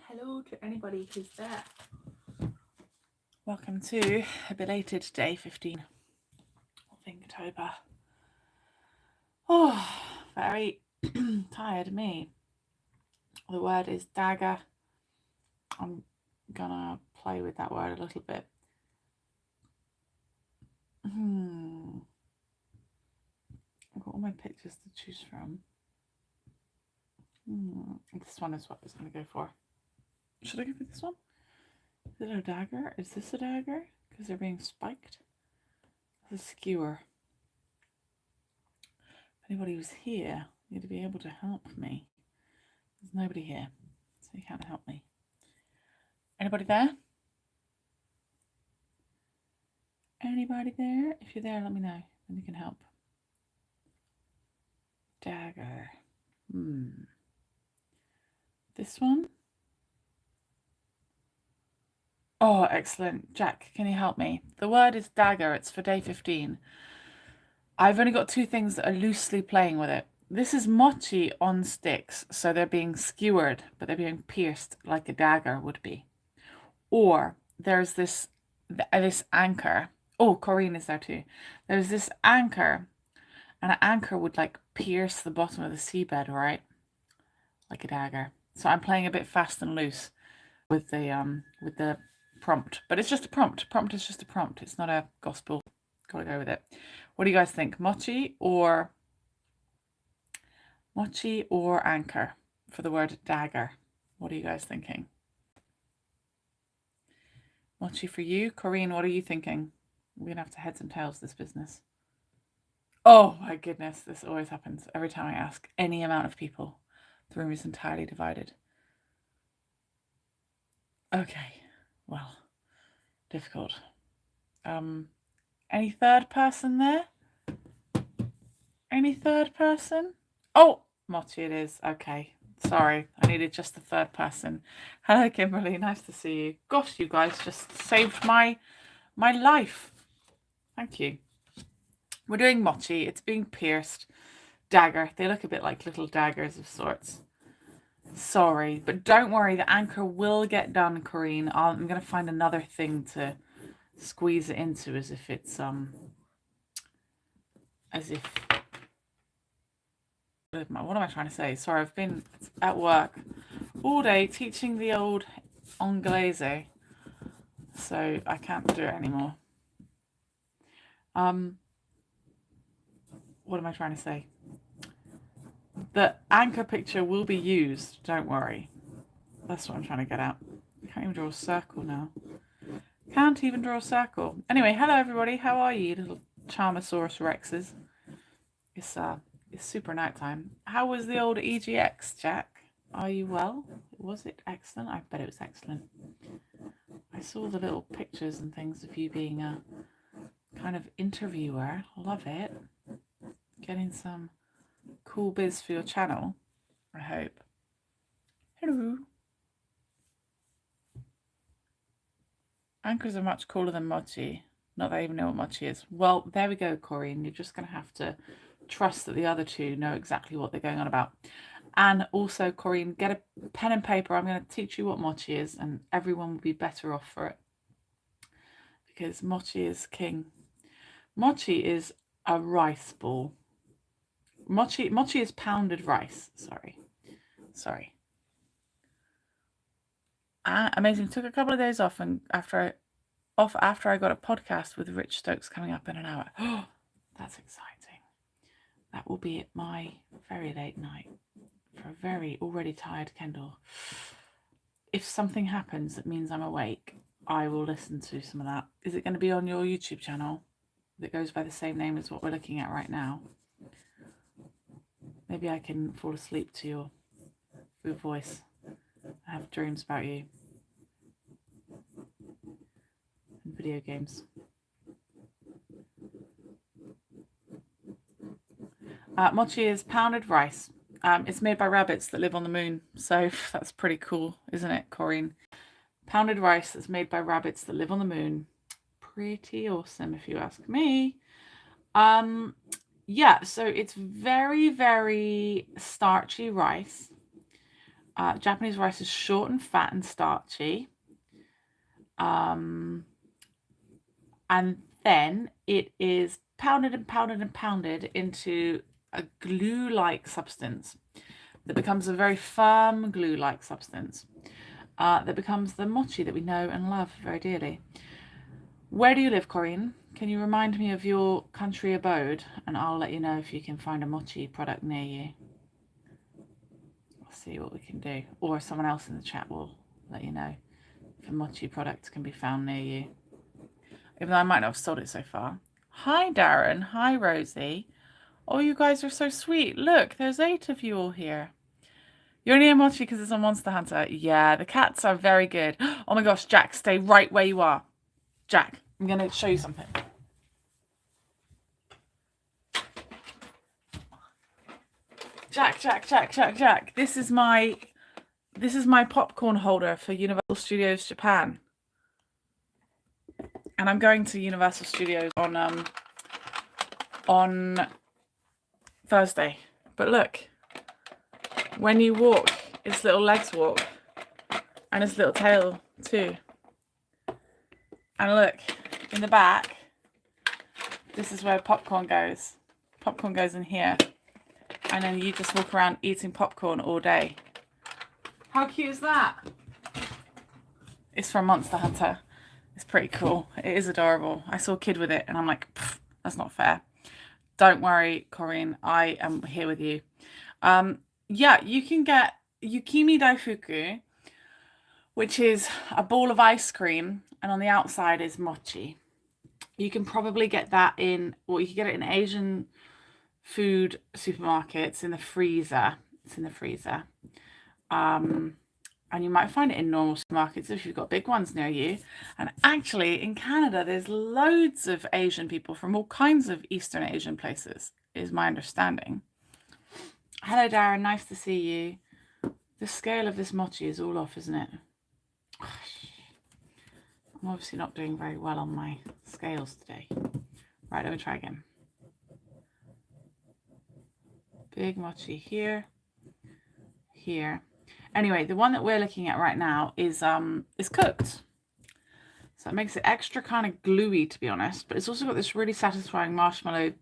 hello to anybody who's there. Welcome to a belated day 15 of Inktober. Oh, very tired me. The word is dagger. I'm gonna play with that word a little bit. I've got all my pictures to choose from. This one is what I was gonna go for. Should I go for this one? Is it a dagger? Is this a dagger? Because they're being spiked. It's a skewer. If anybody was here, you'd be able to help me. There's nobody here, so you can't help me. Anybody there? Anybody there? If you're there, let me know, then you can help. Dagger. This one? Oh, excellent. Jack, can you help me? The word is dagger. It's for day 15. I've only got two things that are loosely playing with it. This is mochi on sticks, so they're being skewered, but they're being pierced like a dagger would be. Or there's this anchor. Oh, Corinne is there too. There's this anchor, and an anchor would like pierce the bottom of the seabed, right? Like a dagger. So I'm playing a bit fast and loose with the prompt, but it's just a prompt. Prompt is just a prompt. It's not a gospel. Gotta go with it. What do you guys think? Mochi or anchor for the word dagger? What are you guys thinking? Mochi for you. Corinne, what are you thinking? We're gonna have to heads and tails this business. Oh my goodness, this always happens. Every time I ask any amount of people, the room is entirely divided. Okay, well, difficult. Any third person there? Any third person? Oh, Mochi it is. Okay, sorry. I needed just the third person. Hello, Kimberly. Nice to see you. Gosh, you guys just saved my life. Thank you. We're doing mochi. It's being pierced. Dagger. They look a bit like little daggers of sorts. Sorry, but don't worry. The anchor will get done, Corinne. I'm going to find another thing to squeeze it into as if it's what am I trying to say? Sorry, I've been at work all day teaching the old Inglese, so I can't do it anymore. What am I trying to say? The anchor picture will be used, don't worry. That's what I'm trying to get at. I can't even draw a circle now. Can't even draw a circle. Anyway, hello everybody. How are you, little Charmosaurus Rexes? It's super nighttime. How was the old EGX, Jack? Are you well? Was it excellent? I bet it was excellent. I saw the little pictures and things of you being a kind of interviewer. Love it. Getting some cool biz for your channel, I hope. Hello. Anchors are much cooler than mochi. Not that I even know what mochi is. Well, there we go, Corinne. You're just going to have to trust that the other two know exactly what they're going on about. And also, Corinne, get a pen and paper. I'm going to teach you what mochi is, and everyone will be better off for it. Because mochi is king. Mochi is a rice ball. Mochi is pounded rice. Sorry. Amazing. Took a couple of days off, and after I got a podcast with Rich Stokes coming up in an hour. Oh, that's exciting. That will be at my very late night for a very already tired Kendal. If something happens that means I'm awake, I will listen to some of that. Is it going to be on your YouTube channel that goes by the same name as what we're looking at right now? Maybe I can fall asleep to your voice. I have dreams about you. And video games. Mochi is pounded rice. It's made by rabbits that live on the moon. So that's pretty cool, isn't it, Corinne? Pounded rice that's made by rabbits that live on the moon. Pretty awesome, if you ask me. Yeah, so it's very, very starchy rice. Japanese rice is short and fat and starchy. And then it is pounded and pounded and pounded into a glue-like substance that becomes a very firm glue-like substance that becomes the mochi that we know and love very dearly. Where do you live, Corinne? Can you remind me of your country abode, and I'll let you know if you can find a mochi product near you. We'll see what we can do, or someone else in the chat will let you know if a mochi product can be found near you. Even though I might not have sold it so far. Hi, Darren. Hi, Rosie. Oh, you guys are so sweet. Look, there's 8 of you all here. You're only a mochi because it's a Monster Hunter. Yeah, the cats are very good. Oh my gosh, Jack, stay right where you are. Jack, I'm going to show you something. Jack. This is my popcorn holder for Universal Studios Japan. And I'm going to Universal Studios on Thursday. But look, when you walk, its little legs walk. And its little tail too. And look, in the back, this is where popcorn goes. Popcorn goes in here. And then you just walk around eating popcorn all day. How cute is that? It's from Monster Hunter. It's pretty cool. It is adorable. I saw a kid with it and I'm like, that's not fair. Don't worry, Corinne. I am here with you. Yeah, you can get Yukimi Daifuku, which is a ball of ice cream, and on the outside is mochi. You can probably get that you can get it in Asian food supermarkets in the freezer. It's in the freezer. And you might find it in normal supermarkets if you've got big ones near you. And actually, in Canada, there's loads of Asian people from all kinds of Eastern Asian places, is my understanding. Hello, Darren. Nice to see you. The scale of this mochi is all off, isn't it? I'm obviously not doing very well on my scales today. Right, let me try again. Big mochi here, here. Anyway, the one that we're looking at right now is cooked. So it makes it extra kind of gluey, to be honest, but it's also got this really satisfying marshmallow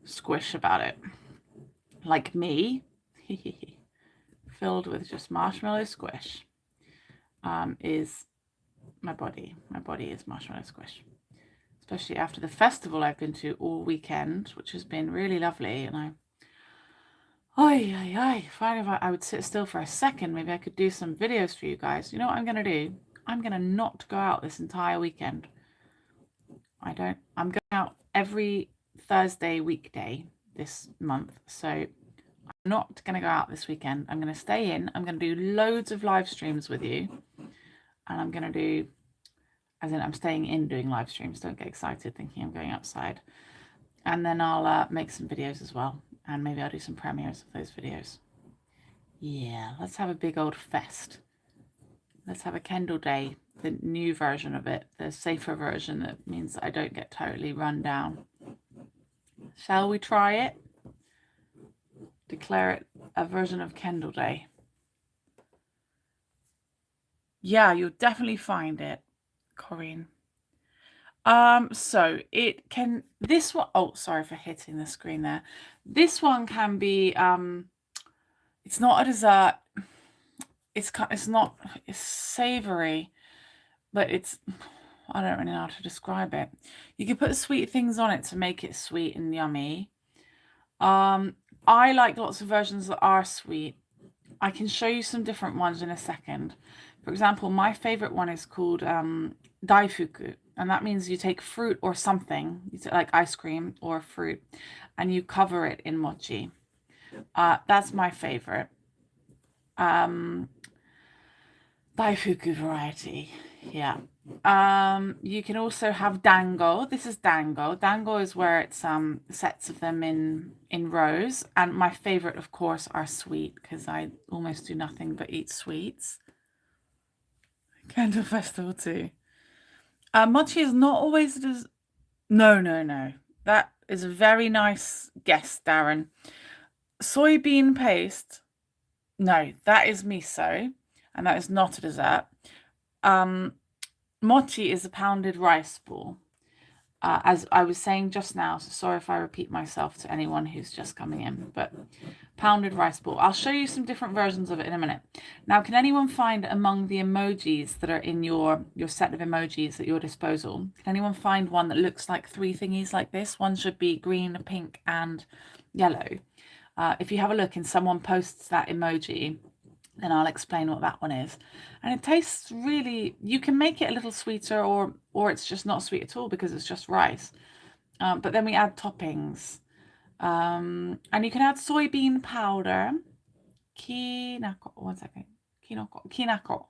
squish about it. Like me, filled with just marshmallow squish, is my body. My body is marshmallow squish. Especially after the festival I've been to all weekend, which has been really lovely, and finally, if I would sit still for a second, maybe I could do some videos for you guys. You know what I'm going to do? I'm going to not go out this entire weekend. I'm going out every Thursday weekday this month. So I'm not going to go out this weekend. I'm going to stay in. I'm going to do loads of live streams with you. And I'm going to do, as in I'm staying in doing live streams. Don't get excited thinking I'm going outside. And then I'll make some videos as well. And maybe I'll do some premieres of those videos. Yeah, let's have a big old fest. Let's have a Kendal Day, the new version of it, the safer version that means that I don't get totally run down. Shall we try it? Declare it a version of Kendal Day. Yeah, you'll definitely find it, Corinne. So it can, this one, oh, sorry for hitting the screen there. This one can be, it's not a dessert. It's savory, but I don't really know how to describe it. You can put sweet things on it to make it sweet and yummy. I like lots of versions that are sweet. I can show you some different ones in a second. For example, my favorite one is called daifuku, and that means you take fruit or something, like ice cream or fruit, and you cover it in mochi. That's my favorite daifuku variety. Yeah. You can also have dango. This is dango. Dango is where it's sets of them in rows, and my favorite, of course, are sweet because I almost do nothing but eat sweets. Candle festival too. Mochi is not always no. That is a very nice guess, Darren. Soybean paste. No, that is miso, and that is not a dessert. Mochi is a pounded rice ball. As I was saying just now, so sorry if I repeat myself to anyone who's just coming in, but pounded rice ball. I'll show you some different versions of it in a minute. Now, can anyone find among the emojis that are in your set of emojis at your disposal, can anyone find one that looks like three thingies like this? One should be green, pink, and yellow. If you have a look and someone posts that emoji, then I'll explain what that one is. And it tastes really, you can make it a little sweeter or it's just not sweet at all because it's just rice. But then we add toppings. And you can add soybean powder. Kinako, one second. Kinako.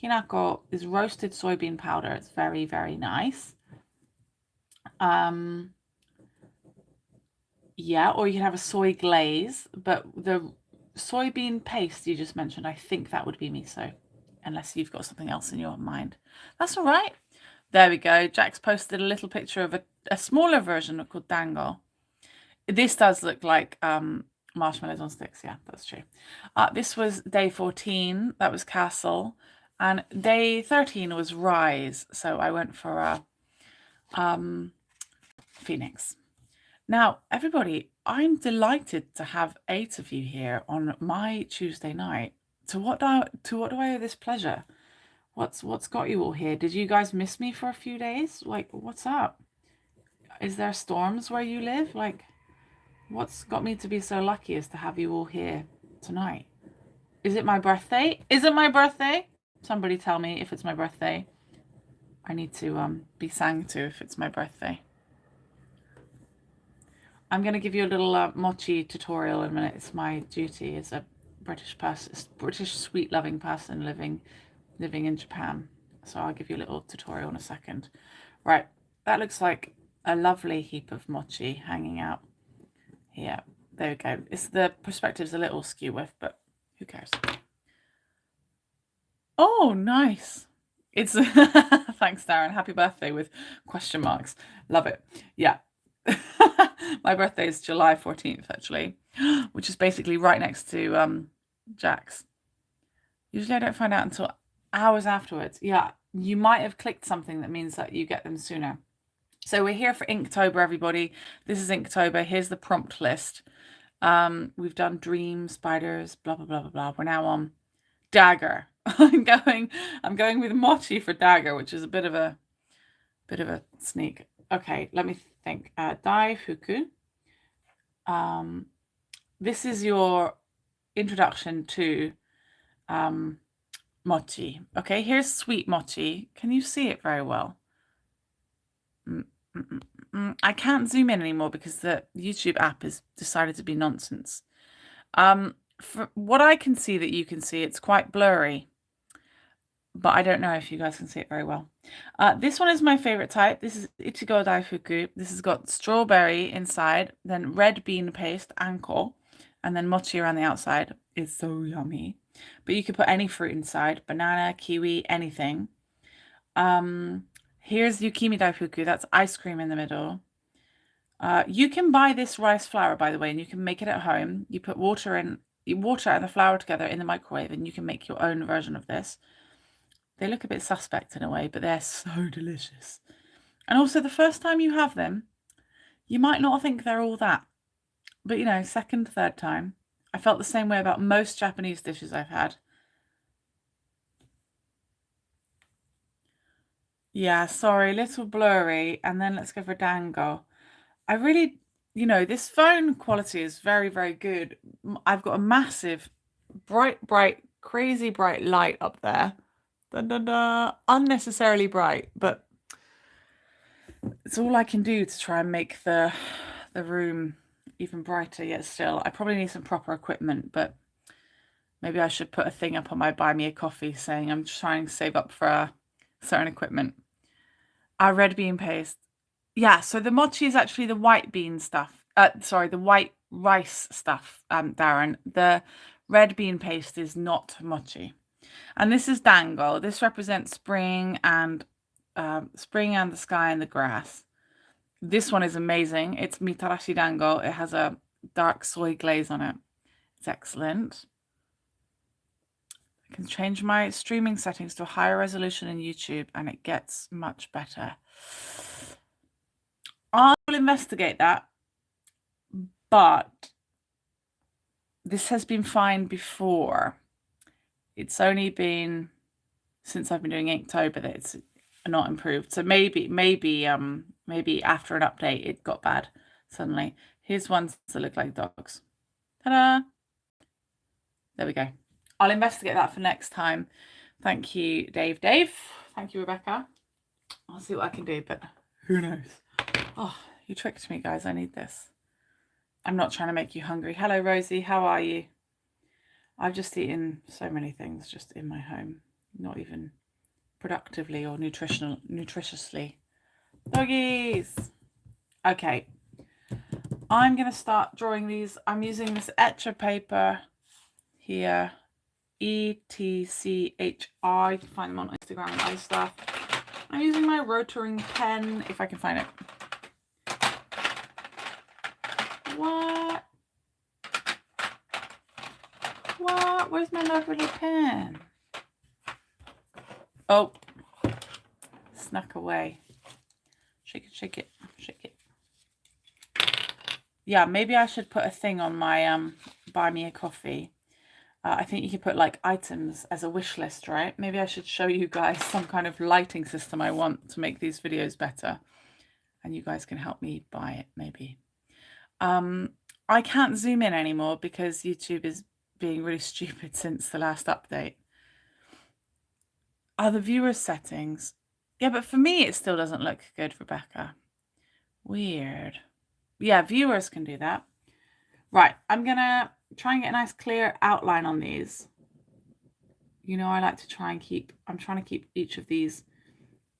Kinako is roasted soybean powder. It's very, very nice. Yeah, or you can have a soy glaze, but the soybean paste you just mentioned, I think that would be miso, unless you've got something else in your mind. That's all right. There we go. Jack's posted a little picture of a smaller version called dango. This does look like marshmallows on sticks. Yeah, that's true. This was day 14. That was castle. And day 13 was rise. So I went for phoenix. Now, everybody, I'm delighted to have 8 of you here on my Tuesday night. To what do I owe this pleasure? What's got you all here? Did you guys miss me for a few days? Like, what's up? Is there storms where you live? Like, what's got me to be so lucky as to have you all here tonight? Is it my birthday? Is it my birthday? Somebody tell me if it's my birthday. I need to be sang to if it's my birthday. I'm going to give you a little mochi tutorial in a minute. It's my duty as a British person, British sweet-loving person living in Japan. So I'll give you a little tutorial in a second. Right, that looks like a lovely heap of mochi hanging out here. There we go. The perspective's a little skew with, but who cares? Oh, nice. It's thanks, Darren. Happy birthday with question marks. Love it. Yeah. My birthday is July 14th, actually, which is basically right next to Jack's. Usually I don't find out until hours afterwards. Yeah, you might have clicked something that means that you get them sooner. So we're here for Inktober, everybody. This is Inktober. Here's the prompt list. We've done dreams, spiders, blah, blah, blah, blah, blah. We're now on dagger. I'm going with mochi for dagger, which is a bit of a sneak. Okay, let me think. Dai fuku. This is your introduction to mochi. Okay, here's sweet mochi. Can you see it very well? I can't zoom in anymore because the YouTube app has decided to be nonsense. For what I can see that you can see, it's quite blurry. But I don't know if you guys can see it very well. This one is my favorite type. This is Ichigo Daifuku. This has got strawberry inside, then red bean paste, anko, and then mochi around the outside. It's so yummy. But you could put any fruit inside, banana, kiwi, anything. Here's Yukimi Daifuku. That's ice cream in the middle. You can buy this rice flour, by the way, and you can make it at home. You put water and the flour together in the microwave, and you can make your own version of this. They look a bit suspect in a way, but they're so delicious. And also, the first time you have them, you might not think they're all that. But, you know, second, third time. I felt the same way about most Japanese dishes I've had. Yeah, sorry, a little blurry. And then let's go for dango. I really, you know, this phone quality is very, very good. I've got a massive, bright, crazy bright light up there. Da, da, da. Unnecessarily bright, but it's all I can do to try and make the room even brighter. Yet still, I probably need some proper equipment, but maybe I should put a thing up on my buy me a coffee saying I'm trying to save up for certain equipment. Our red bean paste. Yeah, so the mochi is actually the white bean stuff. Sorry, the white rice stuff, Darren. The red bean paste is not mochi. And this is dango. This represents spring and the sky and the grass. This one is amazing. It's mitarashi dango. It has a dark soy glaze on it. It's excellent. can change my streaming settings to a higher resolution in YouTube and it gets much better. I will investigate that, but this has been fine before. It's only been since I've been doing Inktober that it's not improved. So maybe after an update it got bad suddenly. Here's ones that look like dogs. Ta-da! There we go. I'll investigate that for next time. Thank you, Dave. Thank you, Rebecca. I'll see what I can do, but who knows? Oh, you tricked me, guys. I need this. I'm not trying to make you hungry. Hello, Rosie. How are you? I've just eaten so many things just in my home. Not even productively or nutritiously. Doggies! Okay. I'm going to start drawing these. I'm using this Etchr paper here. Etchr. You can find them on Instagram and other stuff. I'm using my Rotaring pen, if I can find it. What? Where's my lovely pen? Oh, snuck away. Shake it, shake it, shake it. Yeah, maybe I should put a thing on my buy me a coffee. I think you could put like items as a wish list, right? Maybe I should show you guys some kind of lighting system I want to make these videos better. And you guys can help me buy it, maybe. I can't zoom in anymore because YouTube is being really stupid since the last update. The viewer settings. Yeah, but for me, it still doesn't look good, Rebecca. Weird. Yeah, viewers can do that. Right, I'm going to try and get a nice clear outline on these. You know, I like to try and I'm trying to keep each of these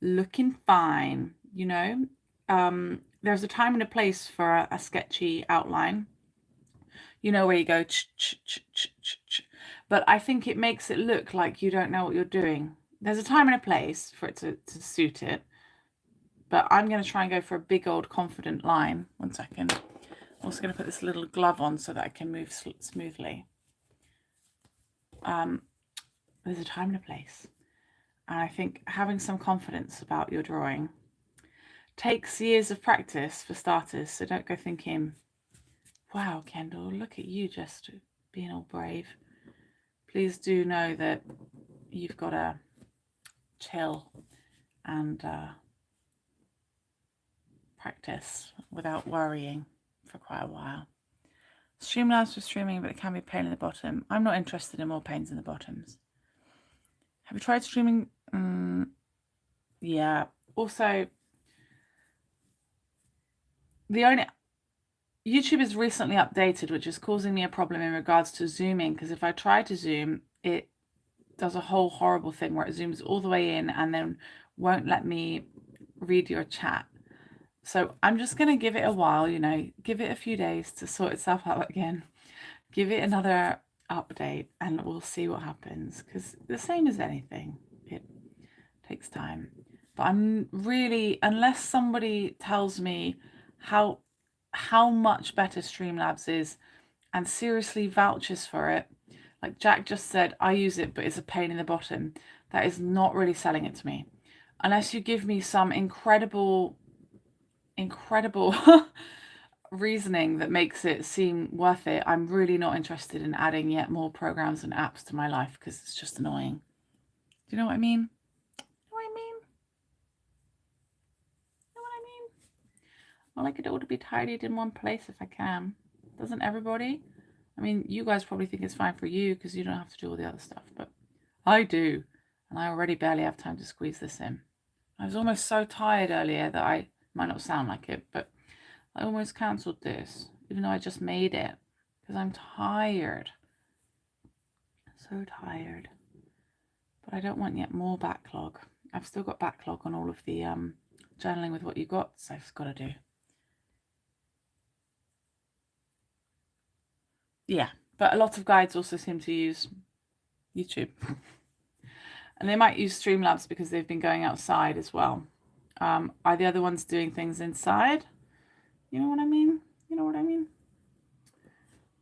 looking fine, you know. There's a time and a place for a sketchy outline. You know, where you go, but I think it makes it look like you don't know what you're doing. There's a time and a place for it to suit it, but I'm going to try and go for a big old confident line. 1 second. I'm also going to put this little glove on so that I can move smoothly. There's a time and a place. And I think having some confidence about your drawing takes years of practice for starters. So don't go thinking, wow, Kendal, look at you just being all brave. Please do know that you've got to chill and practice without worrying for quite a while. Streamlabs for streaming, but it can be a pain in the bottom. I'm not interested in more pains in the bottoms. Have you tried streaming? Yeah. Also, YouTube is recently updated, which is causing me a problem in regards to zooming, because if I try to zoom, it does a whole horrible thing where it zooms all the way in and then won't let me read your chat. So I'm just going to give it a while, you know, give it a few days to sort itself out again. Give it another update and we'll see what happens, because the same as anything, it takes time. But I'm really, unless somebody tells me how much better Streamlabs is and seriously vouches for it, like Jack just said, I use it, but it's a pain in the bottom. That is not really selling it to me. Unless you give me some incredible reasoning that makes it seem worth it, I'm really not interested in adding yet more programs and apps to my life, because it's just annoying. Do you know what I mean? I like it all to be tidied in one place if I can. Doesn't everybody? I mean, you guys probably think it's fine for you because you don't have to do all the other stuff, but I do. And I already barely have time to squeeze this in. I was almost so tired earlier that I might not sound like it, but I almost cancelled this, even though I just made it, because I'm tired. So tired. But I don't want yet more backlog. I've still got backlog on all of the journaling with what you got, so I've got to do. Yeah, but a lot of guides also seem to use YouTube. And they might use Streamlabs because they've been going outside as well. Are the other ones doing things inside? You know what I mean? You know what I mean?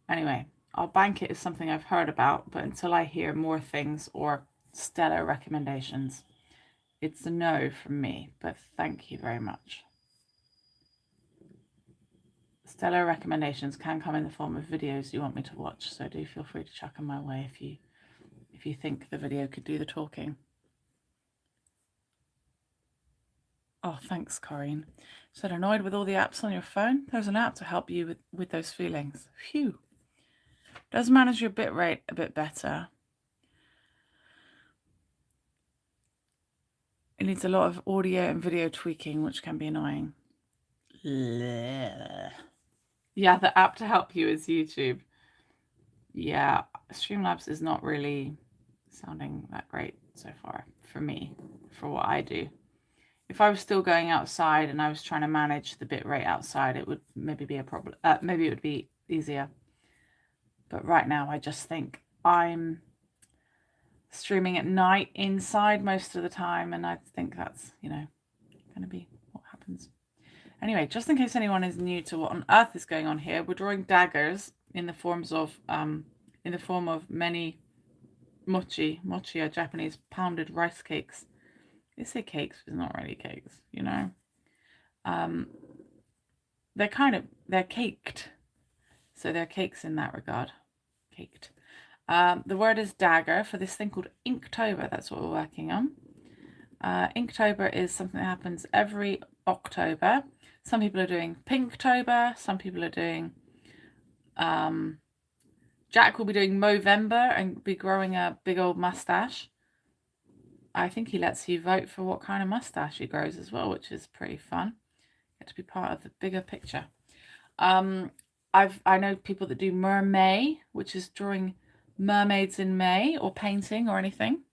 Anyway, I'll bank it as something I've heard about, but until I hear more things or stellar recommendations, it's a no from me, but thank you very much. Stellar recommendations can come in the form of videos you want me to watch, so do feel free to chuck them my way if you think the video could do the talking. Oh, thanks, Corinne. So annoyed with all the apps on your phone? There's an app to help you with those feelings. Phew. Does manage your bitrate a bit better. It needs a lot of audio and video tweaking, which can be annoying. Yeah, the app to help you is YouTube. Yeah, Streamlabs is not really sounding that great so far for me, for what I do. If I was still going outside and I was trying to manage the bitrate outside, it would maybe be a problem. Maybe it would be easier. But right now, I just think I'm streaming at night inside most of the time, and I think that's, going to be what happens. Anyway, just in case anyone is new to what on earth is going on here, we're drawing daggers in the form of many mochi. Mochi are Japanese pounded rice cakes. They say cakes, but it's not really cakes, They're caked. So they're cakes in that regard. Caked. The word is dagger for this thing called Inktober. That's what we're working on. Inktober is something that happens every October. Some people are doing Pinktober. Some people are doing... Jack will be doing Movember and be growing a big old mustache. I think he lets you vote for what kind of mustache he grows as well, which is pretty fun. Get to be part of the bigger picture. I know people that do Mermay, which is drawing mermaids in May, or painting or anything.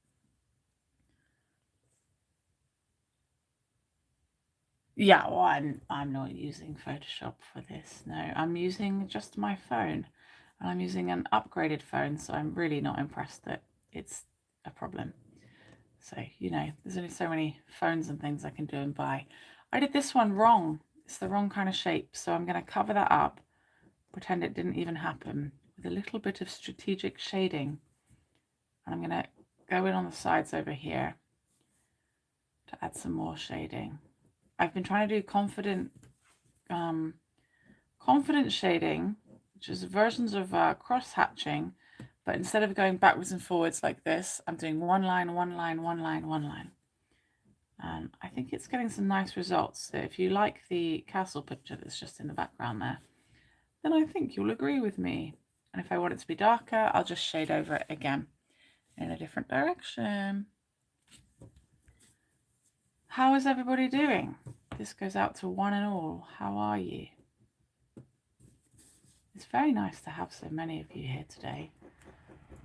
Yeah, well, I'm not using Photoshop for this. No, I'm using just my phone, and I'm using an upgraded phone, so I'm really not impressed that it's a problem. So, there's only so many phones and things I can do and buy. I did this one wrong. It's the wrong kind of shape, so I'm going to cover that up, pretend it didn't even happen, with a little bit of strategic shading. And I'm going to go in on the sides over here to add some more shading. I've been trying to do confident shading, which is versions of cross-hatching, but instead of going backwards and forwards like this, I'm doing one line, one line, one line, one line. And I think it's getting some nice results. So if you like the castle picture that's just in the background there, then I think you'll agree with me. And if I want it to be darker, I'll just shade over it again in a different direction. How is everybody doing? This goes out to one and all. How are you? It's very nice to have so many of you here today.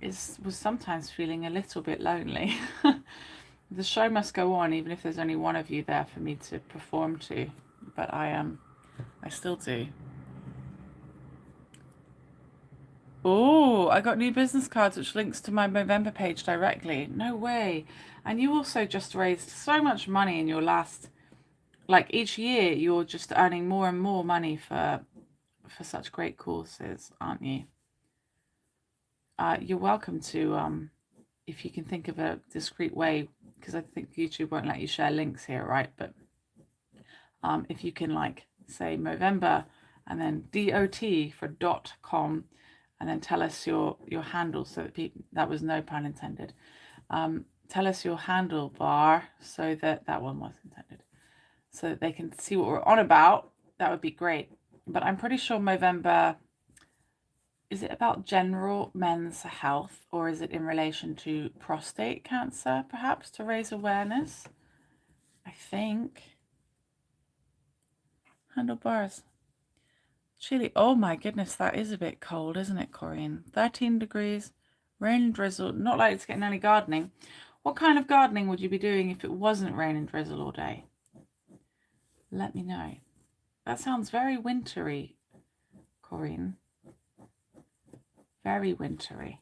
Was sometimes feeling a little bit lonely. The show must go on, even if there's only one of you there for me to perform to. But I still do. Oh, I got new business cards, which links to my Movember page directly. No way. And you also just raised so much money in your last, like each year, you're just earning more and more money for such great causes, aren't you? You're welcome to, if you can think of a discreet way, because I think YouTube won't let you share links here, right? But if you can, like, say Movember and then DOT for .com, and then tell us your handle, so that people, that was no pun intended. Tell us your handle bar, so that one was intended, so that they can see what we're on about. That would be great. But I'm pretty sure Movember, is it about general men's health, or is it in relation to prostate cancer, perhaps, to raise awareness? I think. Handlebars. Chilly. Oh my goodness, that is a bit cold, isn't it, Corinne? 13 degrees, rain and drizzle. Not like it's getting any gardening. What kind of gardening would you be doing if it wasn't rain and drizzle all day? Let me know. That sounds very wintry, Corinne. Very wintry.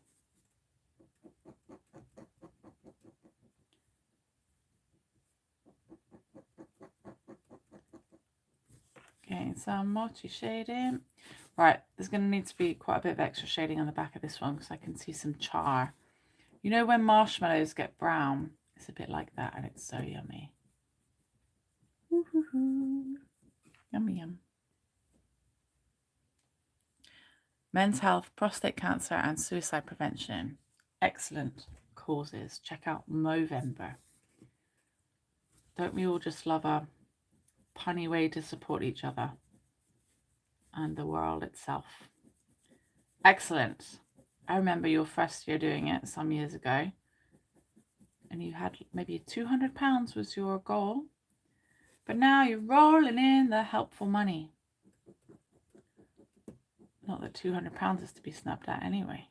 Getting some mochi shading. Right, there's going to need to be quite a bit of extra shading on the back of this one because I can see some char. You know when marshmallows get brown? It's a bit like that, and it's so yummy. Yummy, yum. Men's health, prostate cancer, and suicide prevention. Excellent causes. Check out Movember. Don't we all just love a punny way to support each other and the world itself? Excellent. I remember your first year doing it some years ago, and you had maybe £200 was your goal, but now you're rolling in the helpful money. Not that £200 is to be snubbed at anyway,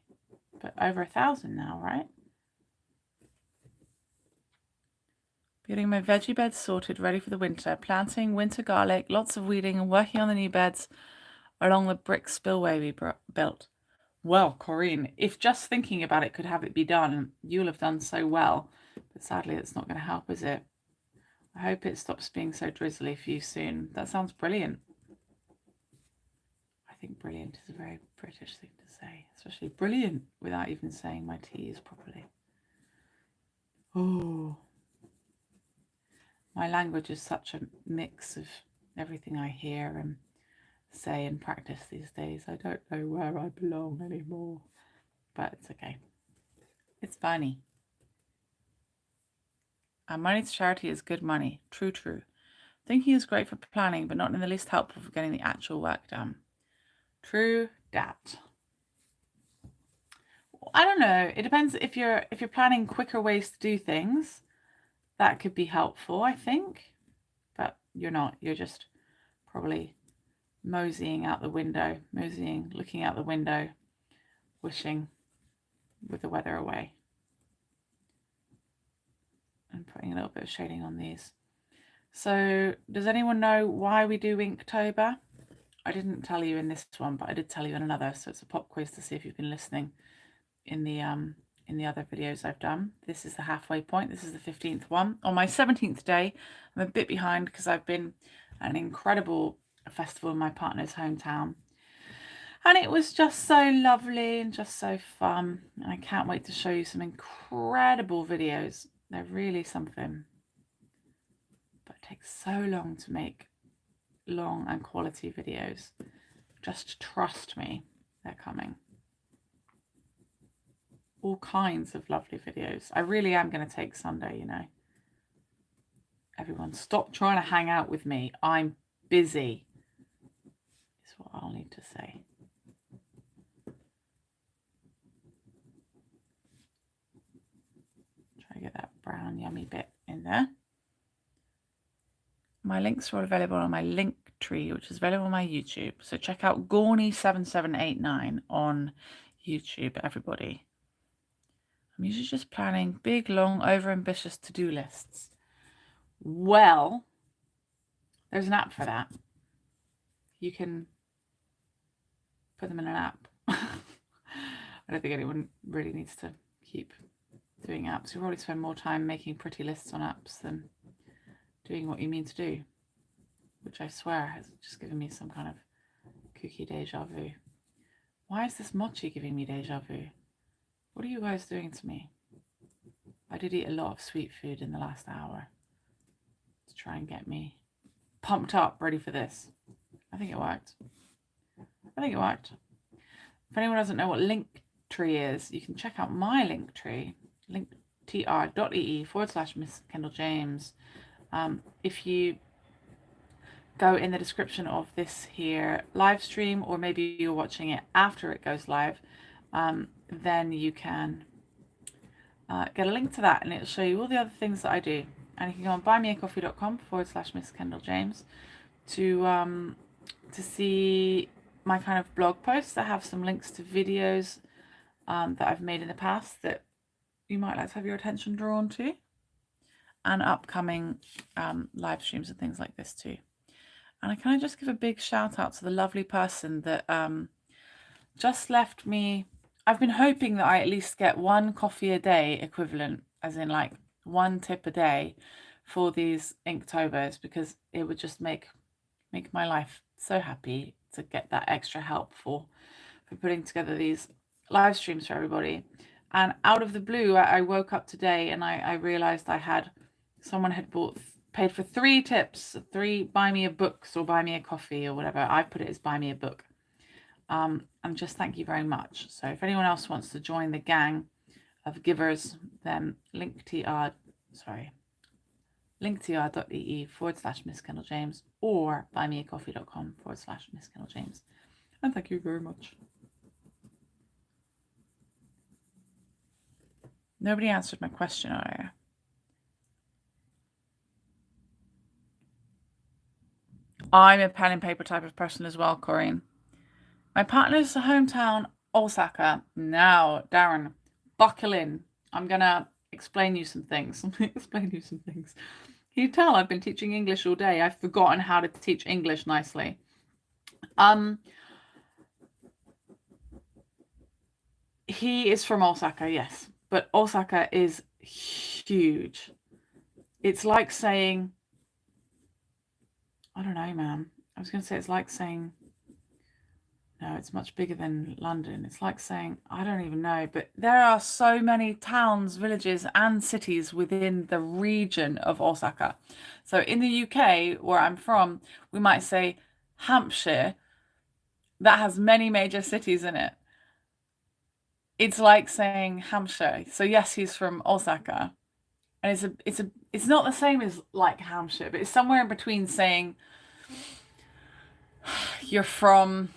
but over 1,000 now, right? Getting my veggie beds sorted, ready for the winter. Planting winter garlic, lots of weeding, and working on the new beds along the brick spillway we built. Well, Corinne, if just thinking about it could have it be done, you'll have done so well. But sadly, it's not going to help, is it? I hope it stops being so drizzly for you soon. That sounds brilliant. I think brilliant is a very British thing to say, especially brilliant without even saying my T's properly. Oh, my language is such a mix of everything I hear and say and practice these days. I don't know where I belong anymore, but it's okay. It's funny. Money to charity is good money. True, true. Thinking is great for planning, but not in the least helpful for getting the actual work done. True dat. I don't know. It depends if you're planning quicker ways to do things. That could be helpful, I think. But you're not. You're just probably moseying out the window, looking out the window, wishing with the weather away. And putting a little bit of shading on these. So does anyone know why we do Inktober? I didn't tell you in this one, but I did tell you in another. So it's a pop quiz to see if you've been listening in the other videos I've done. This is the halfway point. This is the 15th one. On my 17th day, I'm a bit behind because I've been at an incredible festival in my partner's hometown. And it was just so lovely and just so fun. And I can't wait to show you some incredible videos. They're really something. But it takes so long to make long and quality videos. Just trust me, they're coming. All kinds of lovely videos. I really am going to take Sunday, you know. Everyone, stop trying to hang out with me. I'm busy, is what I'll need to say. Try to get that brown yummy bit in there. My links are all available on my Linktree, which is available on my YouTube. So check out Gorney7789 on YouTube, everybody. I'm usually just planning big, long, overambitious to-do lists. Well, there's an app for that. You can put them in an app. I don't think anyone really needs to keep doing apps. You probably spend more time making pretty lists on apps than doing what you mean to do, which I swear has just given me some kind of kooky deja vu. Why is this mochi giving me deja vu? What are you guys doing to me? I did eat a lot of sweet food in the last hour to try and get me pumped up, ready for this. I think it worked. If anyone doesn't know what Linktree is, you can check out my Linktree, linktr.ee/Miss Kendal James. If you go in the description of this here live stream, or maybe you're watching it after it goes live, then you can get a link to that, and it'll show you all the other things that I do. And you can go on buymeacoffee.com/Miss Kendal James to see my kind of blog posts that have some links to videos that I've made in the past that you might like to have your attention drawn to, and upcoming live streams and things like this too. And I kind of just give a big shout out to the lovely person that just left me. I've been hoping that I at least get one coffee a day equivalent, as in like one tip a day for these Inktobers, because it would just make my life so happy to get that extra help for putting together these live streams for everybody. And out of the blue, I woke up today and I realized someone had paid for 3 tips, 3 buy me a books or buy me a coffee or whatever. I put it as buy me a book. And just thank you very much. So if anyone else wants to join the gang of givers, then linktr.ee/Miss Kendal James or buymeacoffee.com/Miss Kendal James. And thank you very much. Nobody answered my question earlier. I'm a pen and paper type of person as well, Corinne. My partner's hometown, Osaka. Now, Darren, buckle in. I'm going to explain you some things. Can you tell I've been teaching English all day? I've forgotten how to teach English nicely. He is from Osaka, yes. But Osaka is huge. It's like saying, I don't know, man. I was going to say it's like saying, no, it's much bigger than London. It's like saying, I don't even know, but there are so many towns, villages, and cities within the region of Osaka. So in the UK, where I'm from, we might say Hampshire. That has many major cities in it. It's like saying Hampshire. So yes, he's from Osaka. And it's not the same as like Hampshire, but it's somewhere in between saying you're from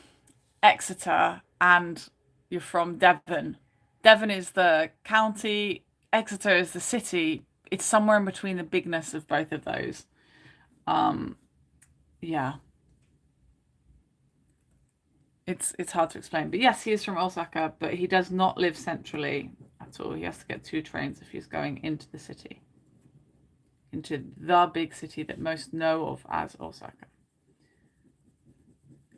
Exeter and you're from Devon. Devon is the county, Exeter is the city. It's somewhere in between the bigness of both of those. Yeah. It's hard to explain. But yes, he is from Osaka, but he does not live centrally at all. He has to get 2 trains if he's going into the city. Into the big city that most know of as Osaka.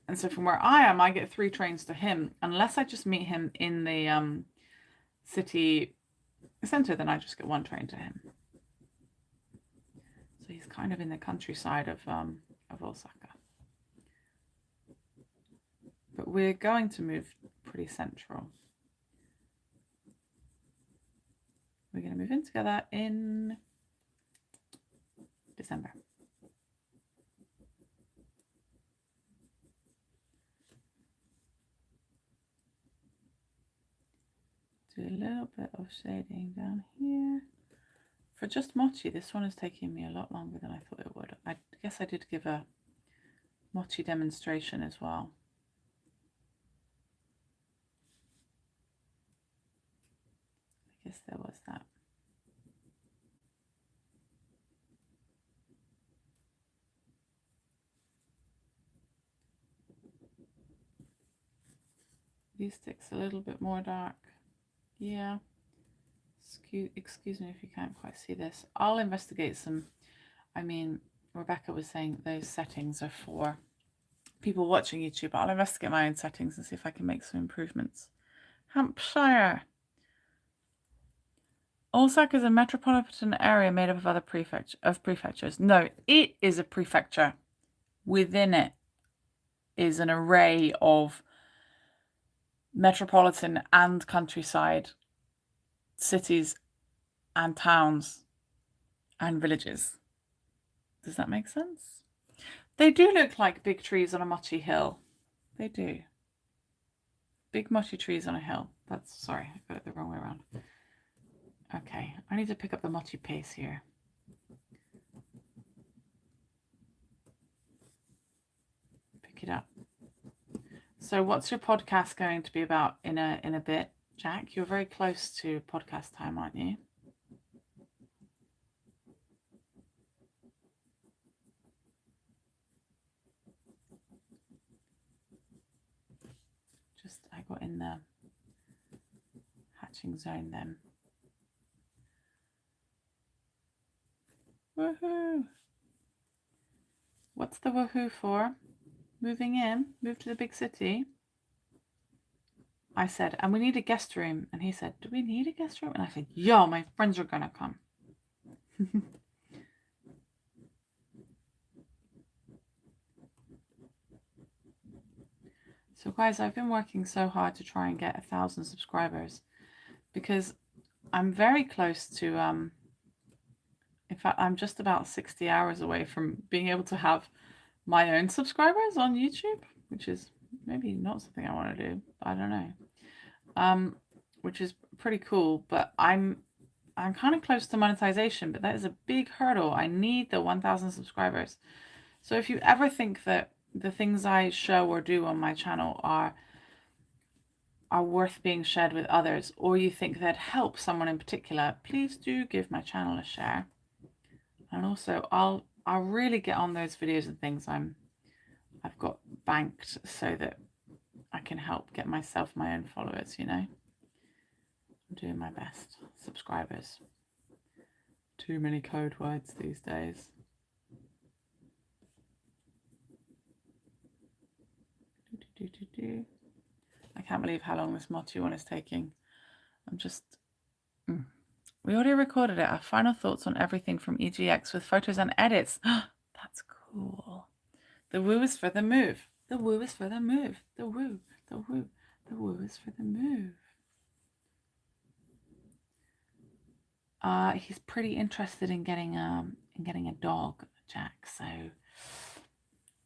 And so from where I am, I get 3 trains to him. Unless I just meet him in the city centre, then I just get 1 train to him. So he's kind of in the countryside of Osaka. But we're going to move pretty central. We're going to move in together in December. Do a little bit of shading down here. For just mochi, this one is taking me a lot longer than I thought it would. I guess I did give a mochi demonstration as well. I guess there was that. These sticks a little bit more dark. Yeah. Excuse me if you can't quite see this. I'll investigate some. I mean, Rebecca was saying those settings are for people watching YouTube. I'll investigate my own settings and see if I can make some improvements. Hampshire. Osaka is a metropolitan area made up of other prefectures. No, it is a prefecture. Within it is an array of metropolitan and countryside cities and towns and villages. Does that make sense? They do look like big trees on a mochi hill. They do. Big mochi trees on a hill. Sorry, I got it the wrong way around. Okay, I need to pick up the mochi pace here. Pick it up. So what's your podcast going to be about in a bit, Jack? You're very close to podcast time, aren't you? I got in the hatching zone then. Woohoo! What's the woohoo for? Moving in? Move to the big city? I said, and we need a guest room. And he said, do we need a guest room? And I said, yo, my friends are gonna come. guys, I've been working so hard to try and get 1,000 subscribers because I'm very close to, in fact, I'm just about 60 hours away from being able to have my own subscribers on YouTube, which is maybe not something I want to do. I don't know. Which is pretty cool, but I'm kind of close to monetization, but that is a big hurdle. I need the 1,000 subscribers. So if you ever think that the things I show or do on my channel are worth being shared with others, or you think that help someone in particular, please do give my channel a share. And also I'll really get on those videos and things I've got banked so that I can help get myself my own followers, you know. I'm doing my best. Subscribers. Too many code words these days. I can't believe how long this Motu one is taking. I'm just... We already recorded it. Our final thoughts on everything from EGX with photos and edits. That's cool. The woo is for the move. The woo is for the move. The woo. The woo. The woo is for the move. He's pretty interested in getting a dog, Jack. So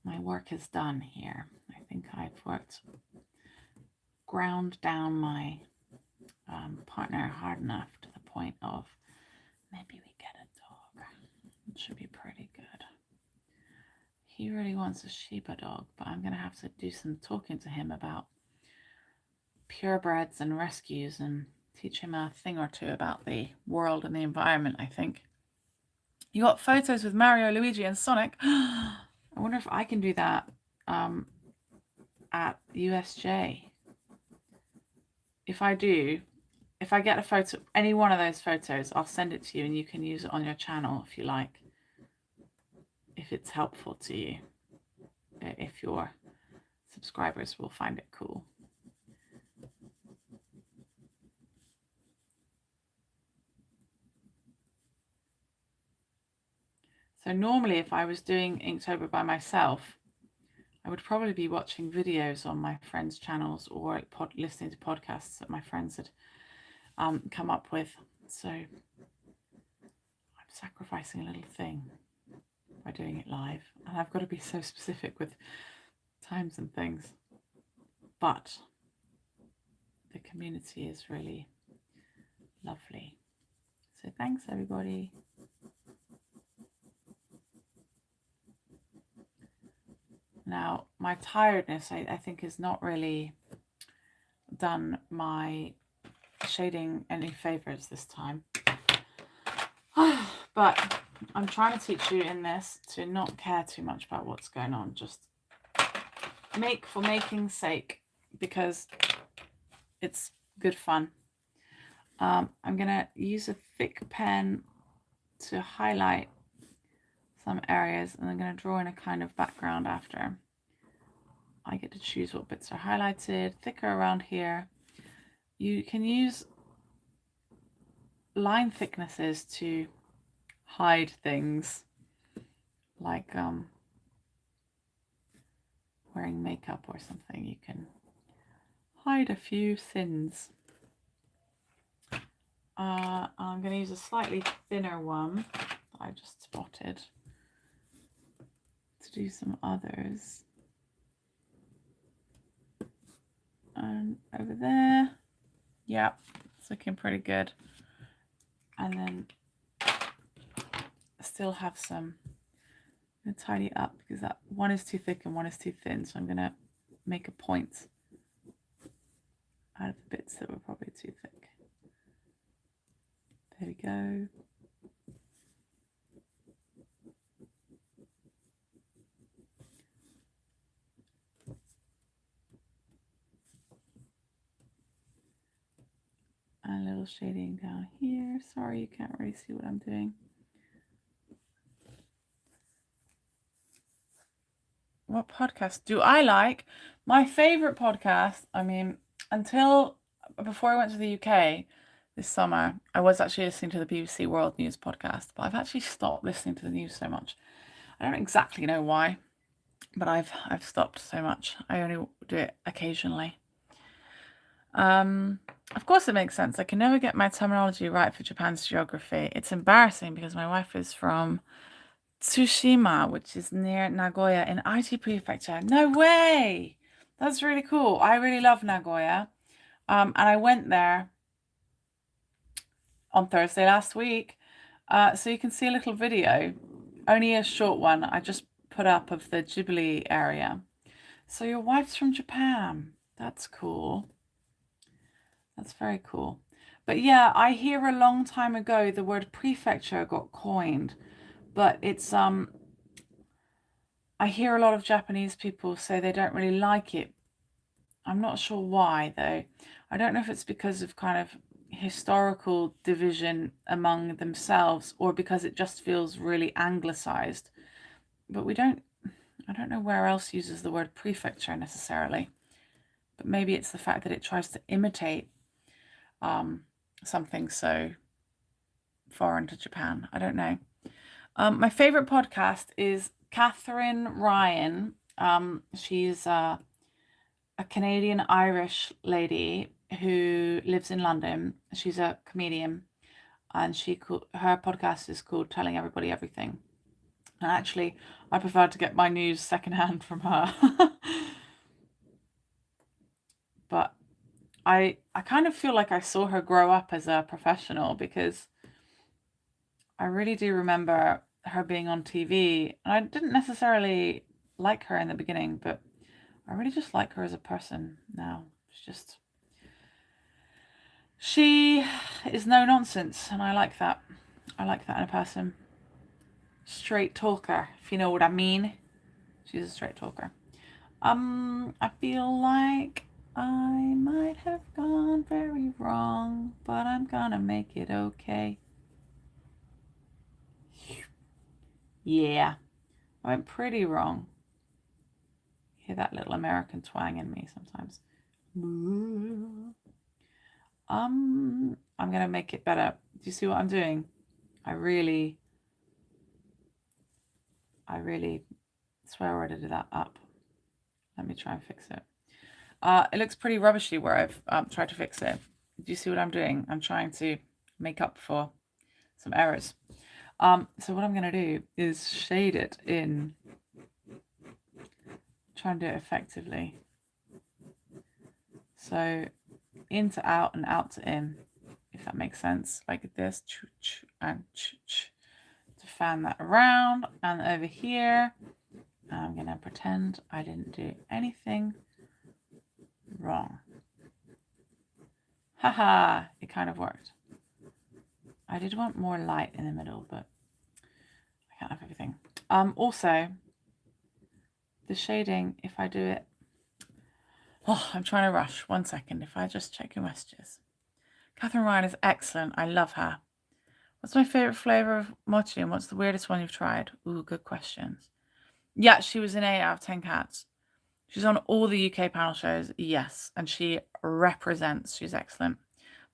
my work is done here. I think I've ground down my partner hard enough to the point of maybe we get a dog. It should be pretty good. He really wants a Shiba dog, but I'm going to have to do some talking to him about purebreds and rescues and teach him a thing or two about the world and the environment, I think. You got photos with Mario, Luigi, and Sonic. I wonder if I can do that at USJ. If I do, if I get a photo, any one of those photos, I'll send it to you and you can use it on your channel if you like. If it's helpful to you. If your subscribers will find it cool. So normally if I was doing Inktober by myself, I would probably be watching videos on my friends' channels or listening to podcasts that my friends had come up with. So I'm sacrificing a little thing by doing it live. And I've got to be so specific with times and things. But the community is really lovely. So thanks, everybody. Now, my tiredness, I think, has not really done my shading any favors this time. But I'm trying to teach you in this to not care too much about what's going on. Just make for making's sake, because it's good fun. I'm going to use a thick pen to highlight some areas, and I'm going to draw in a kind of background after. I get to choose what bits are highlighted, thicker around here. You can use line thicknesses to hide things, like wearing makeup or something. You can hide a few sins. I'm going to use a slightly thinner one that I just spotted to do some others. And over there, yeah, it's looking pretty good. And then I still have some. I'm going to tidy it up because that one is too thick and one is too thin. So I'm going to make a point out of the bits that were probably too thick. There we go. And a little shading down here. Sorry, you can't really see what I'm doing. What podcast do I like? My favorite podcast, I mean, until before I went to the UK this summer, I was actually listening to the BBC World News podcast, but I've actually stopped listening to the news so much. I don't exactly know why. but I've stopped so much. I only do it occasionally. Of course it makes sense. I can never get my terminology right for Japan's geography. It's embarrassing because my wife is from Tsushima, which is near Nagoya in Aichi Prefecture. No way! That's really cool. I really love Nagoya. And I went there on Thursday last week. So you can see a little video, only a short one I just put up of the Ghibli area. So your wife's from Japan. That's cool. That's very cool. But yeah, I hear a long time ago the word prefecture got coined, but it's I hear a lot of Japanese people say they don't really like it. I'm not sure why though. I don't know if it's because of kind of historical division among themselves or because it just feels really anglicized. But I don't know where else uses the word prefecture necessarily. But maybe it's the fact that it tries to imitate something so foreign to Japan. I don't know. My favorite podcast is Catherine Ryan. She's a Canadian Irish lady who lives in London. She's a comedian, and her podcast is called Telling Everybody Everything. And actually, I prefer to get my news secondhand from her. But I kind of feel like I saw her grow up as a professional because I really do remember her being on TV. And I didn't necessarily like her in the beginning, but I really just like her as a person now. She is no nonsense, and I like that. I like that in a person. Straight talker, if you know what I mean. She's a straight talker. I feel like I might have gone very wrong, but I'm gonna make it okay. Yeah, I went pretty wrong. Hear that little American twang in me sometimes. I'm gonna make it better. Do you see what I'm doing? I really swear I did that up. Let me try and fix it. It looks pretty rubbishy where I've tried to fix it. Do you see what I'm doing? I'm trying to make up for some errors. So what I'm going to do is shade it in. Try and do it effectively. So in to out and out to in, if that makes sense. Like this, and to fan that around. And over here, I'm going to pretend I didn't do anything wrong. Haha, it kind of worked. I did want more light in the middle, but I can't have everything. Also, the shading, if I do it, I'm trying to rush. 1 second. If I just check your messages. Catherine Ryan is excellent. I love her. What's my favorite flavor of mochi and what's the weirdest one you've tried? Ooh, good questions. Yeah, she was in 8 out of 10 cats. She's on all the UK panel shows, yes, and she represents. She's excellent.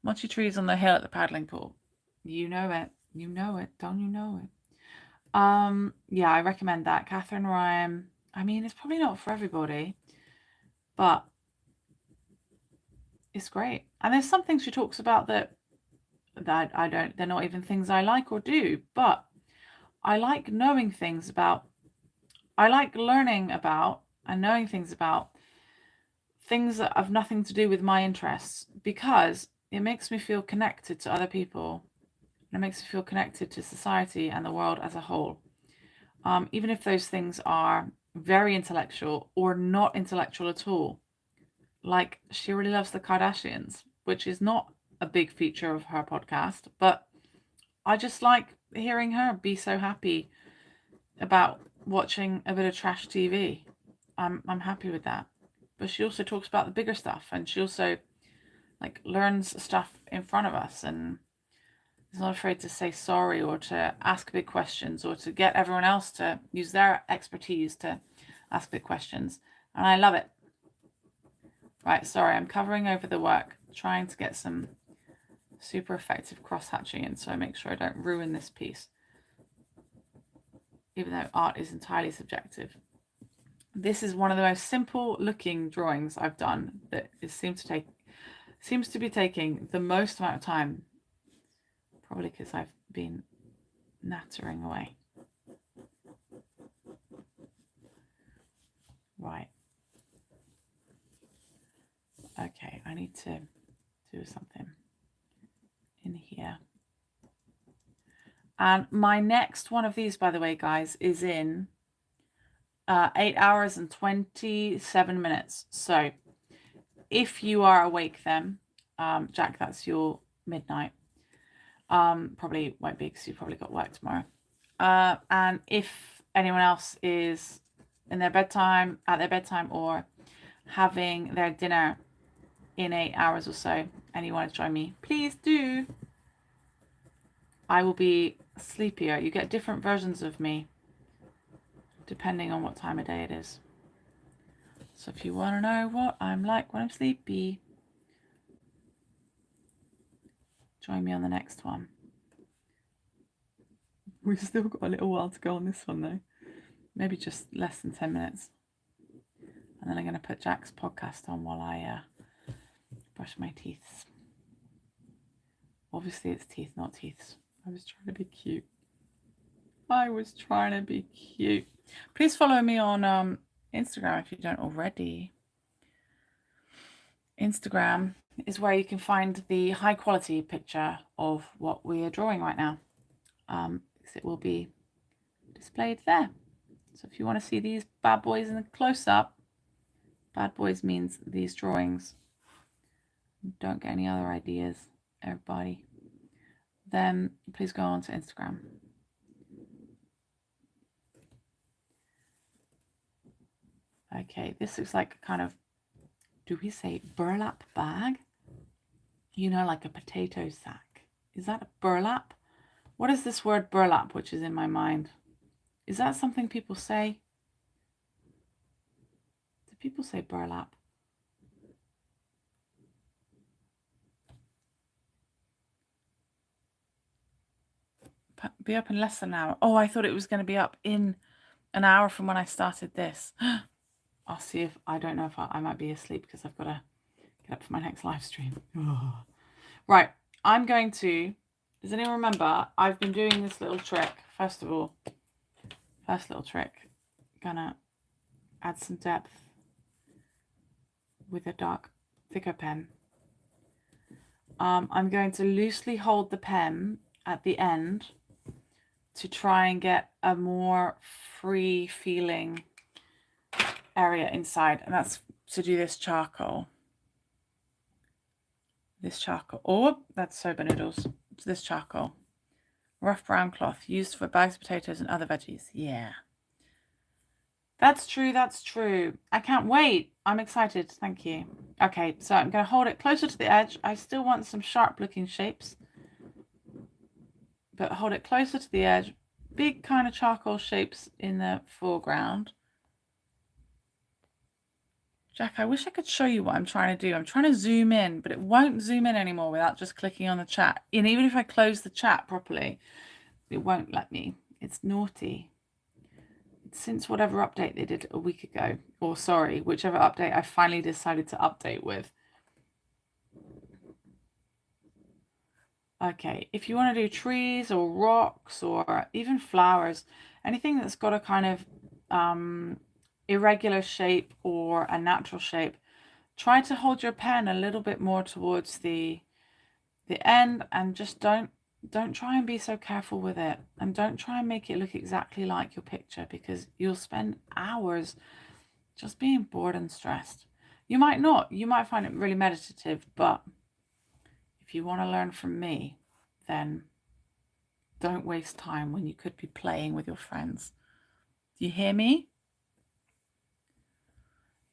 Mochi trees on the hill at the paddling pool. You know it. You know it. Don't you know it? Yeah, I recommend that. Catherine Ryan. I mean, it's probably not for everybody, but it's great. And there's some things she talks about that I don't, they're not even things I like or do, but I like knowing things about, I like learning about and knowing things about things that have nothing to do with my interests because it makes me feel connected to other people. And it makes me feel connected to society and the world as a whole. Even if those things are very intellectual or not intellectual at all. Like she really loves the Kardashians, which is not a big feature of her podcast, but I just like hearing her be so happy about watching a bit of trash TV. I'm happy with that. But she also talks about the bigger stuff, and she also like learns stuff in front of us and is not afraid to say sorry or to ask big questions or to get everyone else to use their expertise to ask big questions. And I love it. Right, sorry, I'm covering over the work, trying to get some super effective cross-hatching in so I make sure I don't ruin this piece, even though art is entirely subjective. This is one of the most simple looking drawings I've done that seems to be taking the most amount of time, probably because I've been nattering away. Right. Okay, I need to do something in here. And my next one of these, by the way, guys, is in 8 hours and 27 minutes. So if you are awake then, Jack, that's your midnight. Probably won't be because you probably got work tomorrow. And if anyone else is in their bedtime, at their bedtime, or having their dinner in 8 hours or so, and you want to join me, please do. I will be sleepier. You get different versions of me depending on what time of day it is. So if you want to know what I'm like when I'm sleepy, join me on the next one. We've still got a little while to go on this one though. Maybe just less than 10 minutes. And then I'm going to put Jack's podcast on while I brush my teeth. Obviously it's teeth, not teeth. I was trying to be cute. Please follow me on Instagram if you don't already. Instagram is where you can find the high quality picture of what we are drawing right now. Because it will be displayed there. So if you want to see these bad boys in the close-up, bad boys means these drawings. Don't get any other ideas, everybody. Then please go on to Instagram. Okay, this looks like a kind of, do we say burlap bag? You know, like a potato sack. Is that a burlap? What is this word burlap, which is in my mind? Is that something people say? Do people say burlap? Be up in less than an hour. Oh, I thought it was going to be up in an hour from when I started this. I'll see if, I don't know if I might be asleep because I've got to get up for my next live stream. Right, I'm going to, does anyone remember, I've been doing this little trick. First of all, first little trick, gonna add some depth with a dark, thicker pen. I'm going to loosely hold the pen at the end to try and get a more free feeling area inside, and that's to do this charcoal. This charcoal, oh, that's soba noodles. It's this charcoal. Rough brown cloth used for bags of potatoes and other veggies. Yeah. That's true, that's true. I can't wait. I'm excited, thank you. Okay, so I'm going to hold it closer to the edge. I still want some sharp looking shapes, but hold it closer to the edge. Big kind of charcoal shapes in the foreground. Jack, I wish I could show you what I'm trying to do. I'm trying to zoom in, but it won't zoom in anymore without just clicking on the chat. And even if I close the chat properly, it won't let me. It's naughty. Since whatever update they did a week ago, or sorry, whichever update I finally decided to update with. Okay, if you want to do trees or rocks or even flowers, anything that's got a kind of irregular shape or a natural shape, try to hold your pen a little bit more towards the end, and just don't try and be so careful with it, and don't try and make it look exactly like your picture, because you'll spend hours just being bored and stressed. You might not, you might find it really meditative, but if you want to learn from me, then don't waste time when you could be playing with your friends. Do you hear me?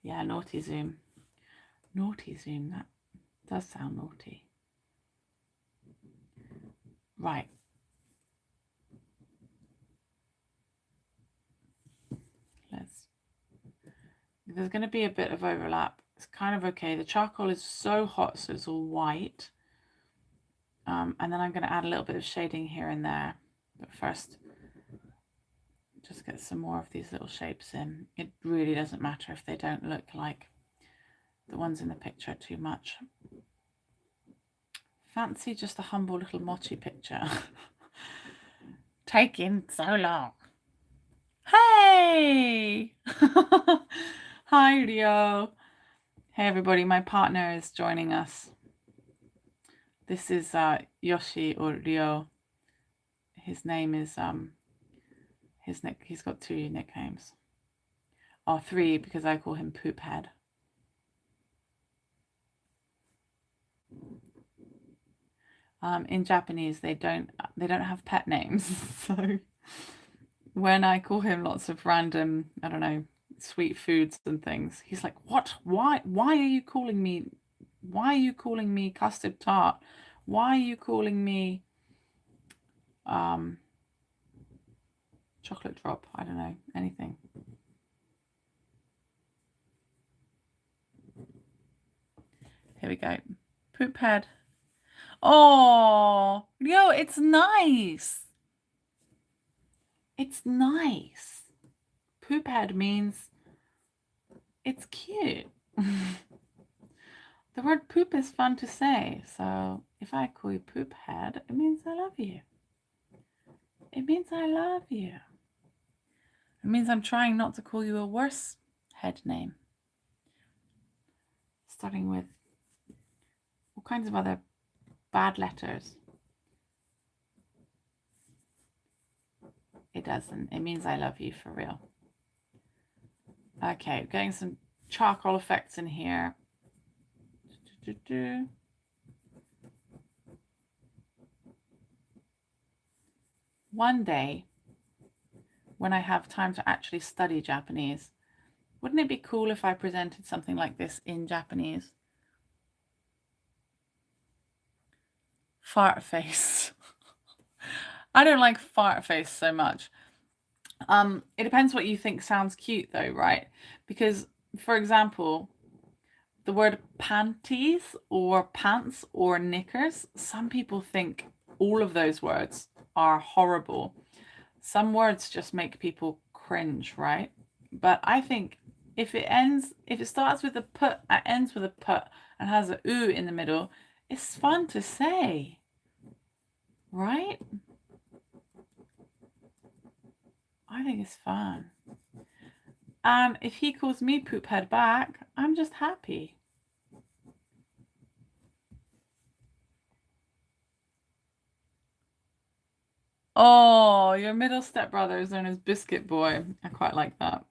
Yeah, naughty zoom. Naughty zoom, that does sound naughty. Right. There's going to be a bit of overlap. It's kind of okay. The charcoal is so hot, so it's all white. And then I'm going to add a little bit of shading here and there. But first, just get some more of these little shapes in. It really doesn't matter if they don't look like the ones in the picture too much. Fancy just a humble little mochi picture. Taking so long. Hey! Hi, Rio. Hey, everybody. My partner is joining us. This is Yoshi or Rio. His name is he's got 2 nicknames. Or 3 because I call him Poophead. In Japanese, they don't have pet names. So when I call him lots of random, I don't know, sweet foods and things, he's like, "What? Why are you calling me? Why are you calling me custard tart? Why are you calling me chocolate drop? I don't know, anything." Here we go. Poop head. Oh, yo, it's nice. It's nice. Poop head means it's cute. The word poop is fun to say, so if I call you poop head, it means I love you. It means I love you. It means I'm trying not to call you a worse head name. Starting with all kinds of other bad letters. It doesn't. It means I love you for real. Okay, getting some charcoal effects in here. One day, when I have time to actually study Japanese, wouldn't it be cool if I presented something like this in Japanese? Fart face. I don't like fart face so much. It depends what you think sounds cute though, right? Because, for example, the word panties or pants or knickers, some people think all of those words are horrible. Some words just make people cringe, right? But I think if it starts with a put, it ends with a put, and has a oo in the middle, it's fun to say, right? I think it's fun. And if he calls me poop head back, I'm just happy. Oh, your middle stepbrother is known as Biscuit Boy. I quite like that.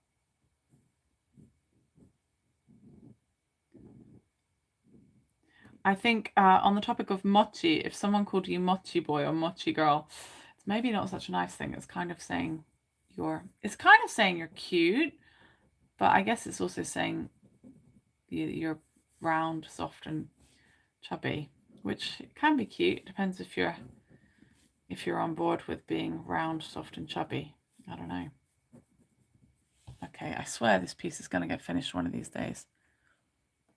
I think on the topic of mochi, if someone called you mochi boy or mochi girl, it's maybe not such a nice thing. It's kind of saying you're cute, but I guess it's also saying you're round, soft, and chubby, which can be cute. Depends if you're on board with being round, soft, and chubby. I don't know. Okay, I swear this piece is going to get finished one of these days.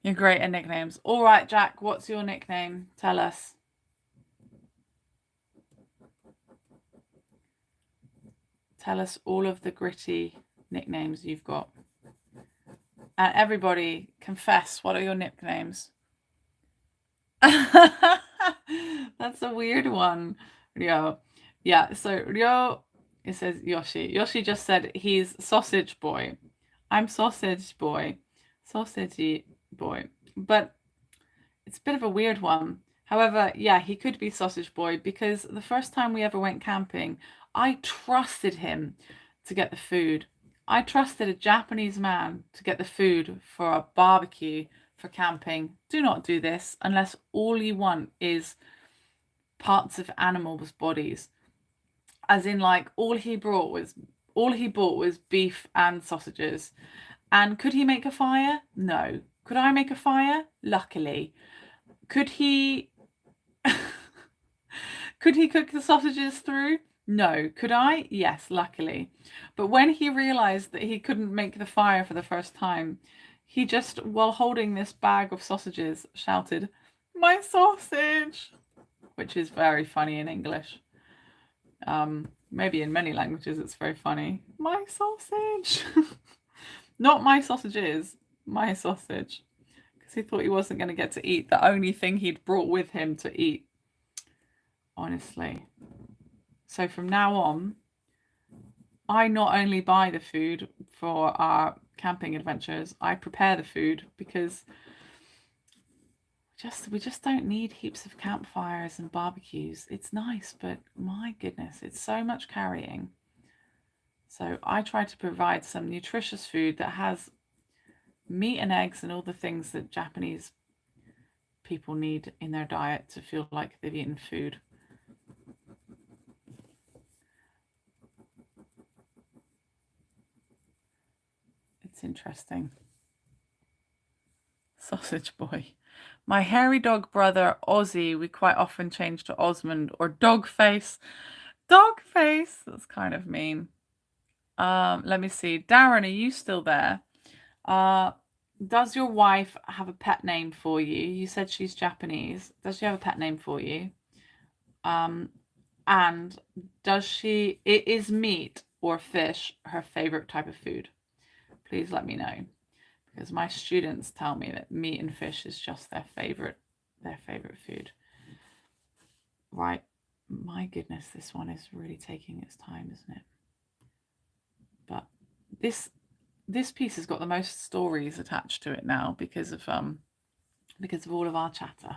You're great at nicknames. All right, Jack, what's your nickname? Tell us. Tell us all of the gritty nicknames you've got. And everybody, confess, what are your nicknames? That's a weird one, Ryo. Yeah, so Ryo, it says Yoshi. Yoshi just said he's sausage boy. I'm sausage boy. Sausagey boy. But it's a bit of a weird one. However, yeah, he could be sausage boy because the first time we ever went camping, I trusted him to get the food. I trusted a Japanese man to get the food for a barbecue for camping. Do not do this unless all you want is parts of animals' bodies. As in, like, all he bought was beef and sausages. And could he make a fire? No. Could I make a fire? Luckily. Could he cook the sausages through? No. Could I? Yes, luckily. But when he realized that he couldn't make the fire for the first time, he just, while holding this bag of sausages, shouted, "My sausage!" which is very funny in English. Maybe in many languages it's very funny. My sausage. Not my sausages, my sausage. Because he thought he wasn't going to get to eat the only thing he'd brought with him to eat. Honestly. So from now on, I not only buy the food for our camping adventures, I prepare the food because we just don't need heaps of campfires and barbecues. It's nice, but my goodness, it's so much carrying. So I try to provide some nutritious food that has meat and eggs and all the things that Japanese people need in their diet to feel like they've eaten food. It's interesting. Sausage boy. My hairy dog brother, Ozzy, we quite often change to Osmond or Dogface. Dogface! That's kind of mean. Let me see. Darren, are you still there? Does your wife have a pet name for you? You said she's Japanese. Does she have a pet name for you? And is meat or fish her favorite type of food? Please let me know. Because my students tell me that meat and fish is just their favorite food. Right. My goodness, this one is really taking its time, isn't it? But this piece has got the most stories attached to it now because of all of our chatter.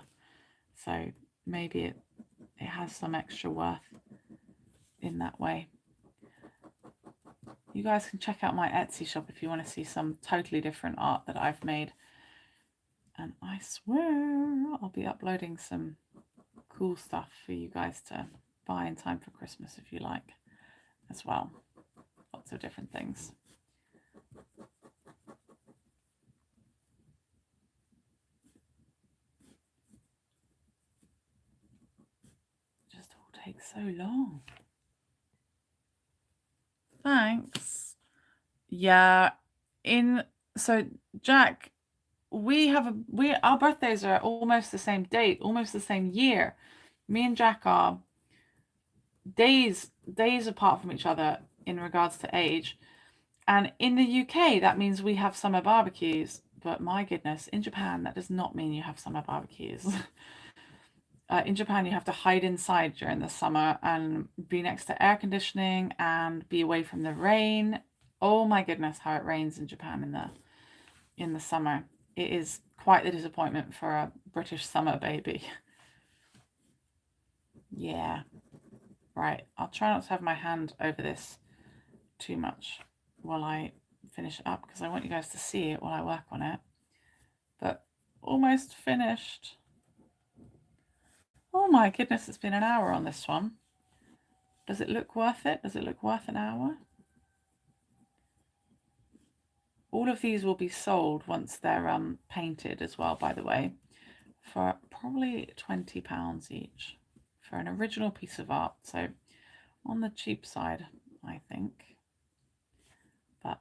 So maybe it has some extra worth in that way. You guys can check out my Etsy shop if you want to see some totally different art that I've made. And I swear I'll be uploading some cool stuff for you guys to buy in time for Christmas if you like as well. Lots of different things. It just all takes so long. Thanks. Yeah. So Jack, our birthdays are almost the same date, almost the same year. Me and Jack are days apart from each other in regards to age. And in the UK, that means we have summer barbecues. But my goodness, in Japan, that does not mean you have summer barbecues. In Japan, you have to hide inside during the summer and be next to air conditioning and be away from the rain. Oh my goodness, how it rains in Japan in the summer. It is quite the disappointment for a British summer baby. Yeah. Right, I'll try not to have my hand over this too much while I finish it up because I want you guys to see it while I work on it. But almost finished. Oh my goodness, it's been an hour on this one. Does it look worth it? Does it look worth an hour? All of these will be sold once they're painted as well, by the way, for probably £20 each for an original piece of art. So on the cheap side, I think. But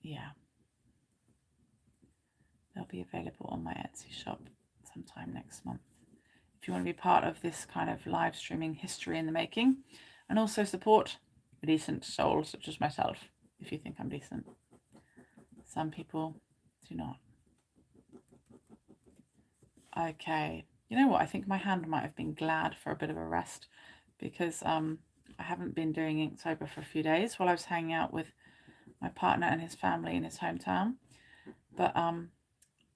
yeah, they'll be available on my Etsy shop sometime next month. If you want to be part of this kind of live streaming history in the making and also support a decent soul such as myself, if you think I'm decent. Some people do not. Okay, you know what? I think my hand might have been glad for a bit of a rest because I haven't been doing Inktober for a few days while I was hanging out with my partner and his family in his hometown. But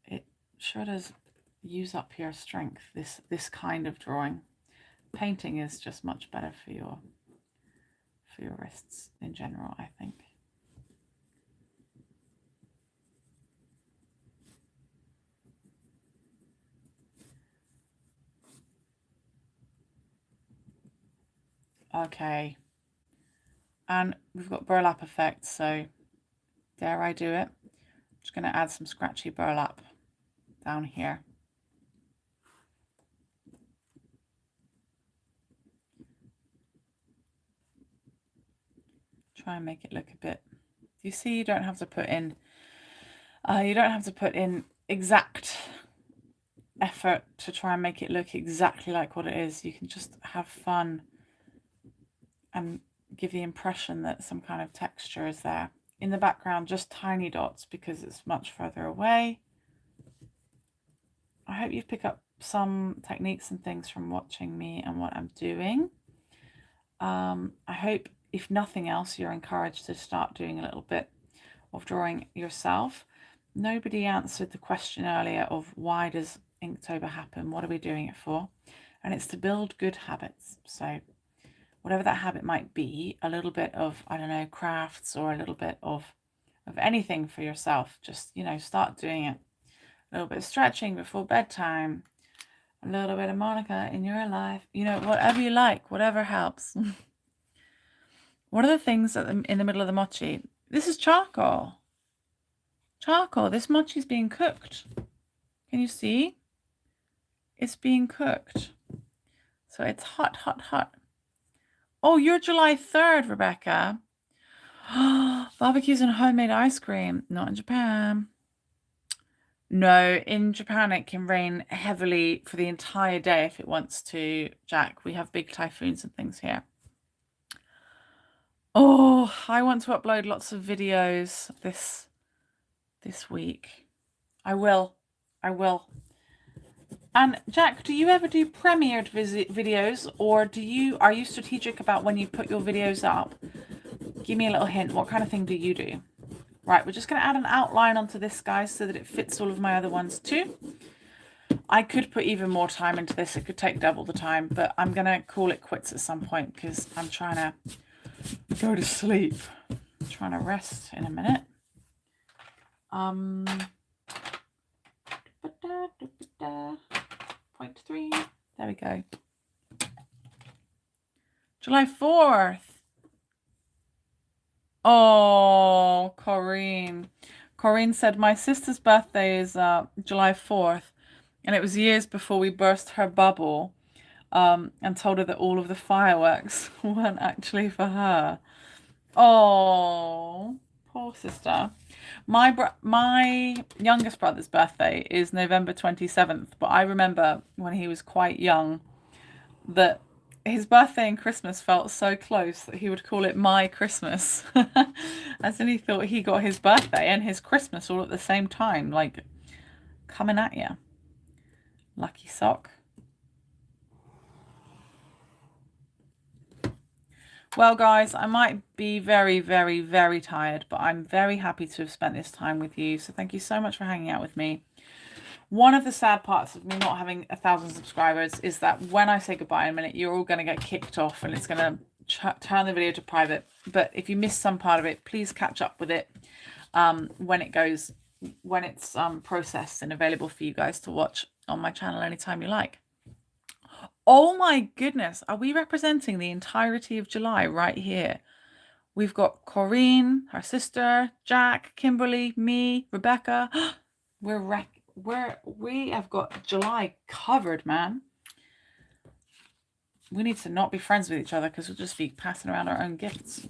it sure does use up your strength, this kind of drawing. Painting is just much better for your wrists in general, I think. Okay, and we've got burlap effect, so dare I do it? I'm just going to add some scratchy burlap down here. Try and make it look a bit. You see, you don't have to put in exact effort to try and make it look exactly like what it is. You can just have fun and give the impression that some kind of texture is there. In the background, just tiny dots because it's much further away. I hope you've picked up some techniques and things from watching me and what I'm doing. I hope, if nothing else, you're encouraged to start doing a little bit of drawing yourself. Nobody answered the question earlier of why does Inktober happen? What are we doing it for? And it's to build good habits. So whatever that habit might be, a little bit of, I don't know, crafts, or a little bit of anything for yourself. Just, you know, start doing it. A little bit of stretching before bedtime, a little bit of Monica in your life, you know, whatever you like, whatever helps. What are the things in the middle of the mochi? This is charcoal. Charcoal. This mochi is being cooked. Can you see? It's being cooked. So it's hot, hot, hot. Oh, you're July 3rd, Rebecca. Barbecues and homemade ice cream. Not in Japan. No, in Japan it can rain heavily for the entire day if it wants to, Jack. We have big typhoons and things here. Oh, I want to upload lots of videos this week. I will. And Jack, do you ever do premiered videos, or are you strategic about when you put your videos up? Give me a little hint. What kind of thing do you do? Right, we're just going to add an outline onto this, guys, so that it fits all of my other ones too. I could put even more time into this. It could take double the time, but I'm going to call it quits at some point because I'm trying to go to sleep. I'm trying to rest in a minute. 0.3. There we go. July 4th. Oh, Corinne. Corinne said, my sister's birthday is July 4th, and it was years before we burst her bubble, and told her that all of the fireworks weren't actually for her. Oh, poor sister. My youngest brother's birthday is November 27th, but I remember when he was quite young that his birthday and Christmas felt so close that he would call it my Christmas. As in he thought he got his birthday and his Christmas all at the same time, like coming at you. Lucky sock. Well, guys, I might be very, very, very tired, but I'm very happy to have spent this time with you. So thank you so much for hanging out with me. One of the sad parts of me not having 1,000 subscribers is that when I say goodbye in a minute, you're all going to get kicked off and it's going to turn the video to private. But if you missed some part of it, please catch up with it when it's processed and available for you guys to watch on my channel anytime you like. Oh my goodness, are we representing the entirety of July right here? We've got Corinne, her sister, Jack, Kimberly, me, Rebecca. We have got July covered, man. We need to not be friends with each other because we'll just be passing around our own gifts.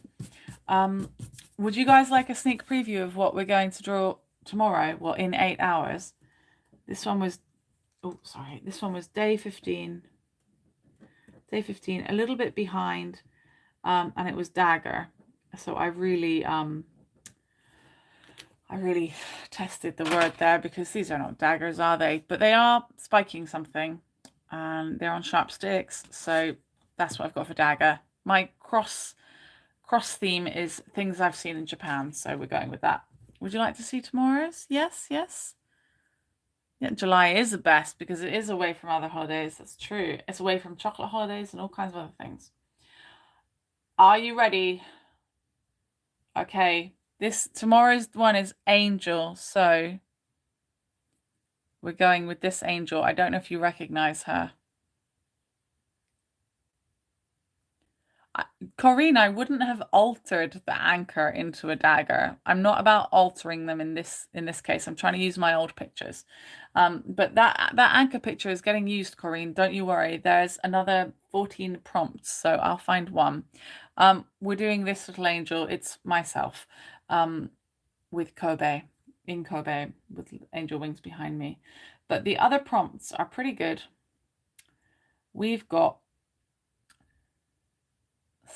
Would you guys like a sneak preview of what we're going to draw tomorrow? Well, in 8 hours. This one was, this one was day 15. Day 15, a little bit behind, and it was dagger. So I really tested the word there because these are not daggers, are they? But they are spiking something, and they're on sharp sticks. So that's what I've got for dagger. My cross theme is things I've seen in Japan, so we're going with that. Would you like to see tomorrow's? Yes. Yeah, July is the best because it is away from other holidays. That's true. It's away from chocolate holidays and all kinds of other things. Are you ready? Okay. Tomorrow's one is angel, so we're going with this angel. I don't know if you recognize her. Corinne, I wouldn't have altered the anchor into a dagger. I'm not about altering them in this case. I'm trying to use my old pictures. But that anchor picture is getting used, Corinne. Don't you worry. There's another 14 prompts, so I'll find one. We're doing this little angel. It's myself with Kobe, in Kobe, with angel wings behind me. But the other prompts are pretty good. We've got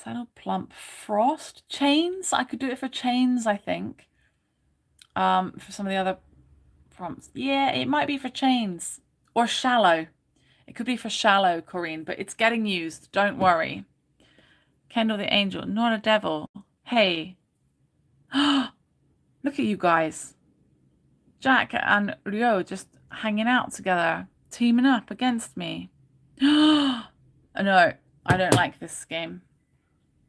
Saddle plump frost. Chains. I could do it for chains, I think. For some of the other prompts. Yeah, it might be for chains. Or shallow. It could be for shallow, Corinne, but it's getting used. Don't worry. Kendal the angel, not a devil. Hey. Look at you guys. Jack and Rio just hanging out together, teaming up against me. No, I don't like this game.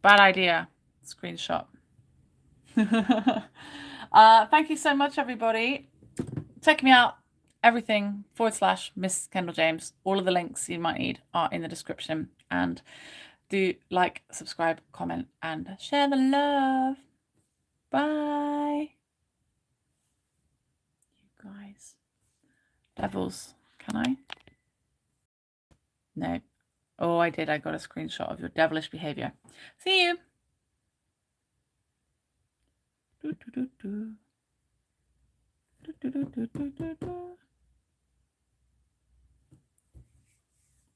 Bad idea. Screenshot. Thank you so much, everybody. Check me out. Everything / Miss Kendal James. All of the links you might need are in the description. And do like, subscribe, comment, and share the love. Bye. You guys. Devils. Can I? No. Oh, I did. I got a screenshot of your devilish behavior. See you. Do, do, do, do. Do, do, do, do, do, do.